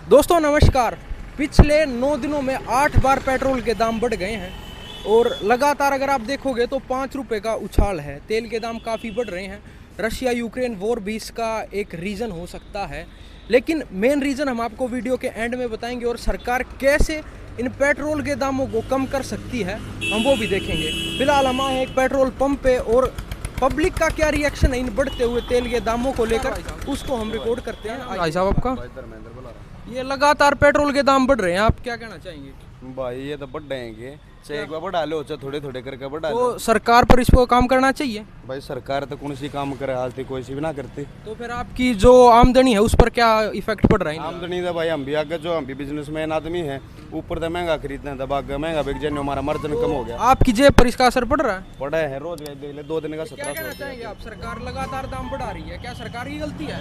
दोस्तों नमस्कार। पिछले 9 दिनों में 8 बार पेट्रोल के दाम बढ़ गए हैं और लगातार अगर आप देखोगे तो 5 रुपये का उछाल है। तेल के दाम काफ़ी बढ़ रहे हैं। रशिया यूक्रेन वॉर भी इसका एक रीज़न हो सकता है, लेकिन मेन रीज़न हम आपको वीडियो के एंड में बताएंगे और सरकार कैसे इन पेट्रोल के दामों को कम कर सकती है हम वो भी देखेंगे। फिलहाल हम आए एक पेट्रोल पंप पे और पब्लिक का क्या रिएक्शन है इन बढ़ते हुए तेल के दामों को लेकर, उसको हम रिकॉर्ड करते हैं। भाई साहब आपका ये लगातार पेट्रोल के दाम बढ़ रहे हैं, आप क्या कहना चाहेंगे? भाई ये तो बढ़ जाएंगे, चाहे एक बार बढ़ा लो चाहे थोड़े थोड़े करके बढ़ा लो। तो सरकार पर इस पर काम करना चाहिए। भाई सरकार तो कौन सी काम करे, हाल तक कोई सी भी ना करती। तो फिर आपकी जो आमदनी है उस पर क्या इफेक्ट पड़ रहा है? आमदनी तो भाई हम भी आगे जो हम भी बिजनेसमैन आदमी है, ऊपर तो महंगा खरीदते हैं, दबा के महंगा बिक जाने हमारा मार्जिन कम हो गया। आपकी जेब पर इसका असर पड़ रहा है? पड़ा है, रोज देख ले 2 दिन का क्या कहना 1700। चाहेंगे आप? सरकार लगातार दाम बढ़ा रही है, क्या सरकार की गलती है?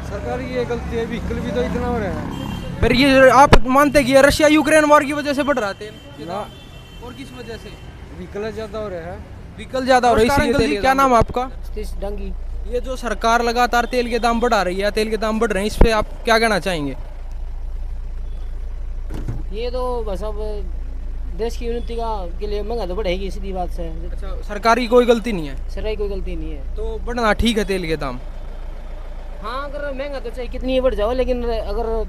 सरकार की ये गलती है, व्हीकल भी तो इतना हो रहा है। फिर ये आप मानते कि ये रशिया यूक्रेन वॉर की वजह से बढ़ रहा है तेल? और किस वजह से? व्हीकल ज्यादा हो रहा है, व्हीकल ज्यादा हो रही है इसलिए। क्या नाम है आपका? डंगी। ये जो सरकार लगातार तेल के दाम बढ़ा रही है, तेल के दाम बढ़ रहे हैं, इस पे आप क्या कहना चाहेंगे? ये तो बस अब देश की उन्नति का के लिए महंगा तो बढ़ेगी, सीधी बात से। अच्छा, सरकार की कोई गलती नहीं है? सरकार की कोई गलती नहीं है तो बढ़ना ठीक है तेल के दाम। हाँ, अगर महंगा तो चाहे कितनी ही बढ़ जाओ, लेकिन अगर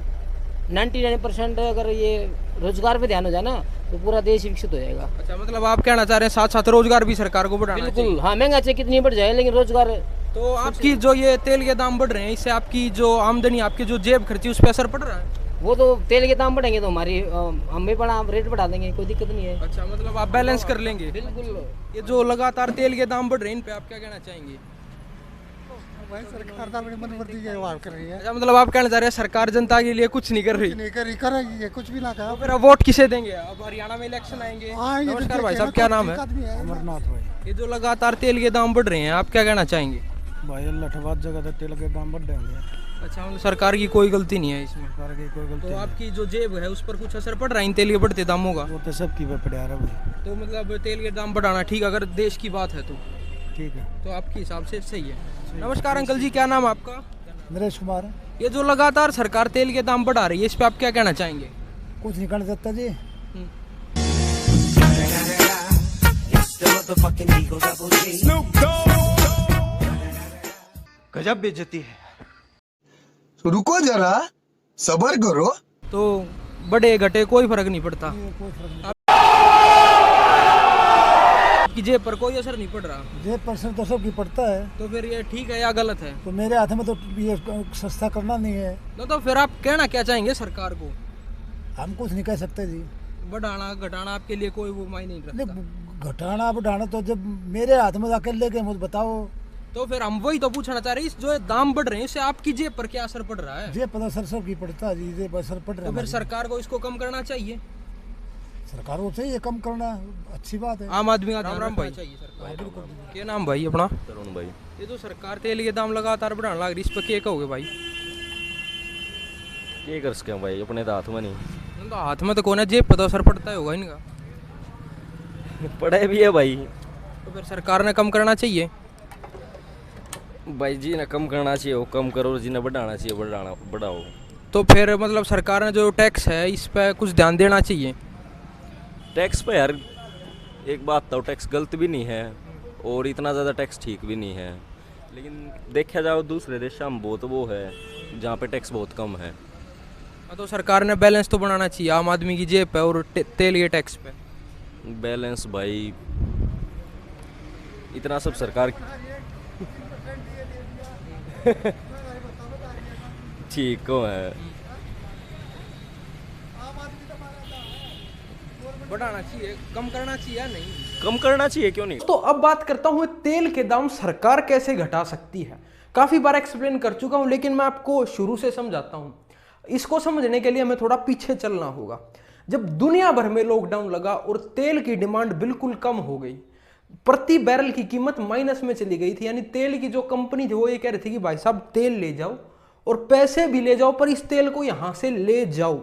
99% अगर ये रोजगार पे ध्यान हो जाए ना तो पूरा देश विकसित हो जाएगा। अच्छा, मतलब आप कहना चाह रहे हैं साथ साथ रोजगार भी सरकार को बढ़ाना चाहिए। बिल्कुल, हाँ, महंगा चाहे कितनी बढ़ जाए लेकिन रोजगार। तो आपकी जो ये तेल के दाम बढ़ रहे हैं, इससे आपकी जो आमदनी, आपकी जो जेब खर्ची, उस पर असर पड़ रहा है? वो तो तेल के दाम बढ़ेंगे तो हमारी हम भी बढ़ा रेट बढ़ा देंगे, कोई दिक्कत नहीं है। अच्छा, मतलब आप बैलेंस कर लेंगे। बिल्कुल। ये जो लगातार तेल के दाम बढ़ रहे हैं, इन पे आप क्या कहना चाहेंगे? भाई सरकार तो अपनी मनमर्जी के व्यवहार कर रही है, अच्छा, मतलब आप कहना चाह रहे हैं सरकार जनता के लिए कुछ नहीं कर रही। नहीं करेगी, ये कुछ भी ना कहा। तो फिर अब वोट किसे देंगे? अब हरियाणा में इलेक्शन आएंगे। हाँ, ये नमस्कार तो भाई साहब, देखिए क्या ना, नाम एक है? आदमी है अमरनाथ भाई। ये जो लगातार तेल के दाम बढ़ रहे हैं, आप क्या कहना चाहेंगे? भाई लठबाद जगह तो तेल के दाम बढ़ जाएंगे, अच्छा, मतलब सरकार की कोई गलती नहीं है इसमें। सरकार की कोई गलती तो आपकी जो जेब है उस पर कुछ असर पड़ रहा है इन तेल के बढ़ते दामों का? वो तो सबकी पे पड़ा है भाई। तो मतलब तेल के दाम बढ़ाना ठीक, अगर देश की बात है तो ठीक है, तो आपके हिसाब से सही है। नमस्कार अंकल जी, क्या नाम है आपका? नरेश कुमार। ये जो लगातार सरकार तेल के दाम बढ़ा रही है, इस पे आप क्या कहना चाहेंगे? कुछ नहीं कर सकता जी। गजब बेइज्जती है। रुको जरा, सबर करो। तो बड़े घटे कोई फर्क नहीं पड़ता, आपकी जेब पर कोई असर नहीं पड़ रहा। जेब परसेंट तो सबकी पड़ता है, तो फिर ये ठीक है या गलत है? तो मेरे हाथ में तो ये सस्ता करना नहीं है। तो फिर आप कहना क्या चाहेंगे सरकार को? हम कुछ नहीं कह सकते जी। बढ़ाना घटाना आपके लिए कोई वो मायने नहीं रखता। नहीं, घटाना बढ़ाना तो जब मेरे हाथ में जाकर लेके मुझे बताओ। तो फिर हम वही तो पूछना चाह रहे हैं, इस जो दाम बढ़ रहे हैं इससे आपकी जेब पर क्या असर पड़ रहा है? जेब पर असर सबकी पड़ता है जी, जेब पर असर पड़ रहा तो है। फिर सरकार को इसको कम करना चाहिए। सरकार को चाहिए कम करना, अच्छी बात है। आम आदमी का ध्यान रखना चाहिए सरकार। क्या नाम भाई अपना? तरुण भाई, ये तो सरकार तेल के दाम लगातार बढ़ाने लग रही, इस पर क्या कहोगे भाई? क्या कर सके भाई, अपने तो हाथ में नहीं। तो हाथ में तो कौन है, जेब पर तो असर पड़ता होगा इनका। पड़े भी है भाई। तो फिर सरकार ने कम करना चाहिए। भाई जी ने कम करना चाहिए वो कम करो, जी ने बढ़ाना चाहिए बढ़ाओ। तो फिर मतलब सरकार ने जो टैक्स है इस पर कुछ ध्यान देना चाहिए। टैक्स पे यार एक बात तो, टैक्स गलत भी नहीं है और इतना ज़्यादा टैक्स ठीक भी नहीं है, लेकिन देखा जाओ दूसरे देशों में बहुत वो है जहाँ पे टैक्स बहुत कम है। तो सरकार ने बैलेंस तो बनाना चाहिए आम आदमी की जेब पे और तेल के टैक्स पे। बैलेंस भाई इतना सब सरकार ठीक को है, बढ़ाना चाहिए, कम करना चाहिए या नहीं? कम करना चाहिए, क्यों नहीं। तो अब बात करता हूँ तेल के दाम सरकार कैसे घटा सकती है। काफी बार एक्सप्लेन कर चुका हूं, लेकिन मैं आपको शुरू से समझाता हूं। इसको समझने के लिए हमें थोड़ा पीछे चलना होगा। जब दुनिया भर में लॉकडाउन लगा और तेल की डिमांड बिल्कुल कम हो गई, प्रति बैरल की कीमत माइनस में चली गई थी, यानी तेल की जो कंपनी थी वो ये कह रही थी कि भाई साहब तेल ले जाओ और पैसे भी ले जाओ, पर इस तेल को यहां से ले जाओ।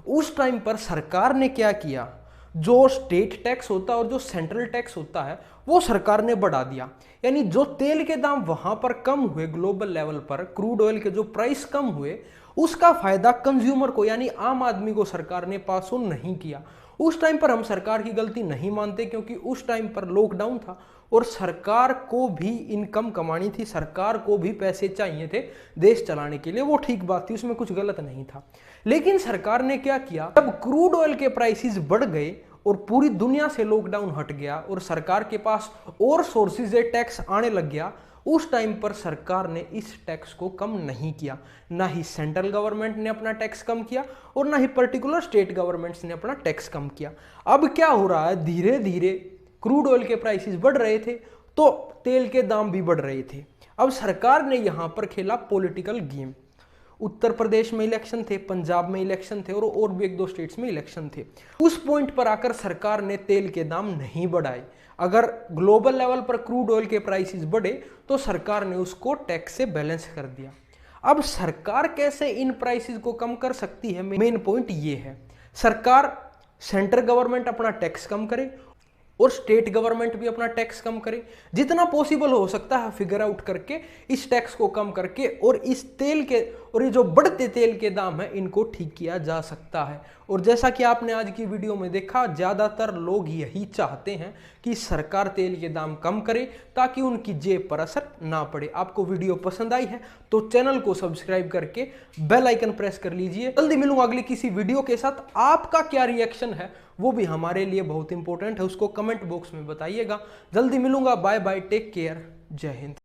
उस टाइम पर सरकार ने क्या किया, जो स्टेट टैक्स होता है और जो सेंट्रल टैक्स होता है वो सरकार ने बढ़ा दिया। यानी जो तेल के दाम वहां पर कम हुए ग्लोबल लेवल पर, क्रूड ऑयल के जो प्राइस कम हुए, उसका फायदा कंज्यूमर को यानी आम आदमी को सरकार ने पास ऑन नहीं किया। उस टाइम पर हम सरकार की गलती नहीं मानते, क्योंकि उस टाइम पर लॉकडाउन था और सरकार को भी इनकम कमानी थी, सरकार को भी पैसे चाहिए थे देश चलाने के लिए। वो ठीक बात थी, उसमें कुछ गलत नहीं था। लेकिन सरकार ने क्या किया, जब क्रूड ऑयल के प्राइसेस बढ़ गए और पूरी दुनिया से लॉकडाउन हट गया और सरकार के पास और सोर्सेज टैक्स आने लग गया, उस टाइम पर सरकार ने इस टैक्स को कम नहीं किया। ना ही सेंट्रल गवर्नमेंट ने अपना टैक्स कम किया और ना ही पर्टिकुलर स्टेट गवर्नमेंट्स ने अपना टैक्स कम किया। अब क्या हो रहा है, धीरे धीरे क्रूड ऑयल के प्राइसेस बढ़ रहे थे तो तेल के दाम भी बढ़ रहे थे। अब सरकार ने यहां पर खेला पॉलिटिकल गेम। उत्तर प्रदेश में इलेक्शन थे, पंजाब में इलेक्शन थे और भी 1-2 स्टेट्स में इलेक्शन थे। उस पॉइंट पर आकर सरकार ने तेल के दाम नहीं बढ़ाए। अगर ग्लोबल लेवल पर क्रूड ऑयल के प्राइसेस बढ़े तो सरकार ने उसको टैक्स से बैलेंस कर दिया। अब सरकार कैसे इन प्राइसेस को कम कर सकती है, मेन पॉइंट ये है, सरकार सेंट्रल गवर्नमेंट अपना टैक्स कम करे और स्टेट गवर्नमेंट भी अपना टैक्स कम करे। जितना पॉसिबल हो सकता है फिगर आउट करके इस टैक्स को कम करके और इस तेल के और ये जो बढ़ते तेल के दाम है इनको ठीक किया जा सकता है। और जैसा कि आपने आज की वीडियो में देखा, ज़्यादातर लोग यही चाहते हैं कि सरकार तेल के दाम कम करे ताकि उनकी जेब पर असर ना पड़े। आपको वीडियो पसंद आई है तो चैनल को सब्सक्राइब करके बेल आइकन प्रेस कर लीजिए। जल्दी मिलूंगा अगली किसी वीडियो के साथ। आपका क्या रिएक्शन है वो भी हमारे लिए बहुत इंपॉर्टेंट है, उसको कमेंट बॉक्स में बताइएगा। जल्दी मिलूंगा, बाय बाय, टेक केयर, जय हिंद।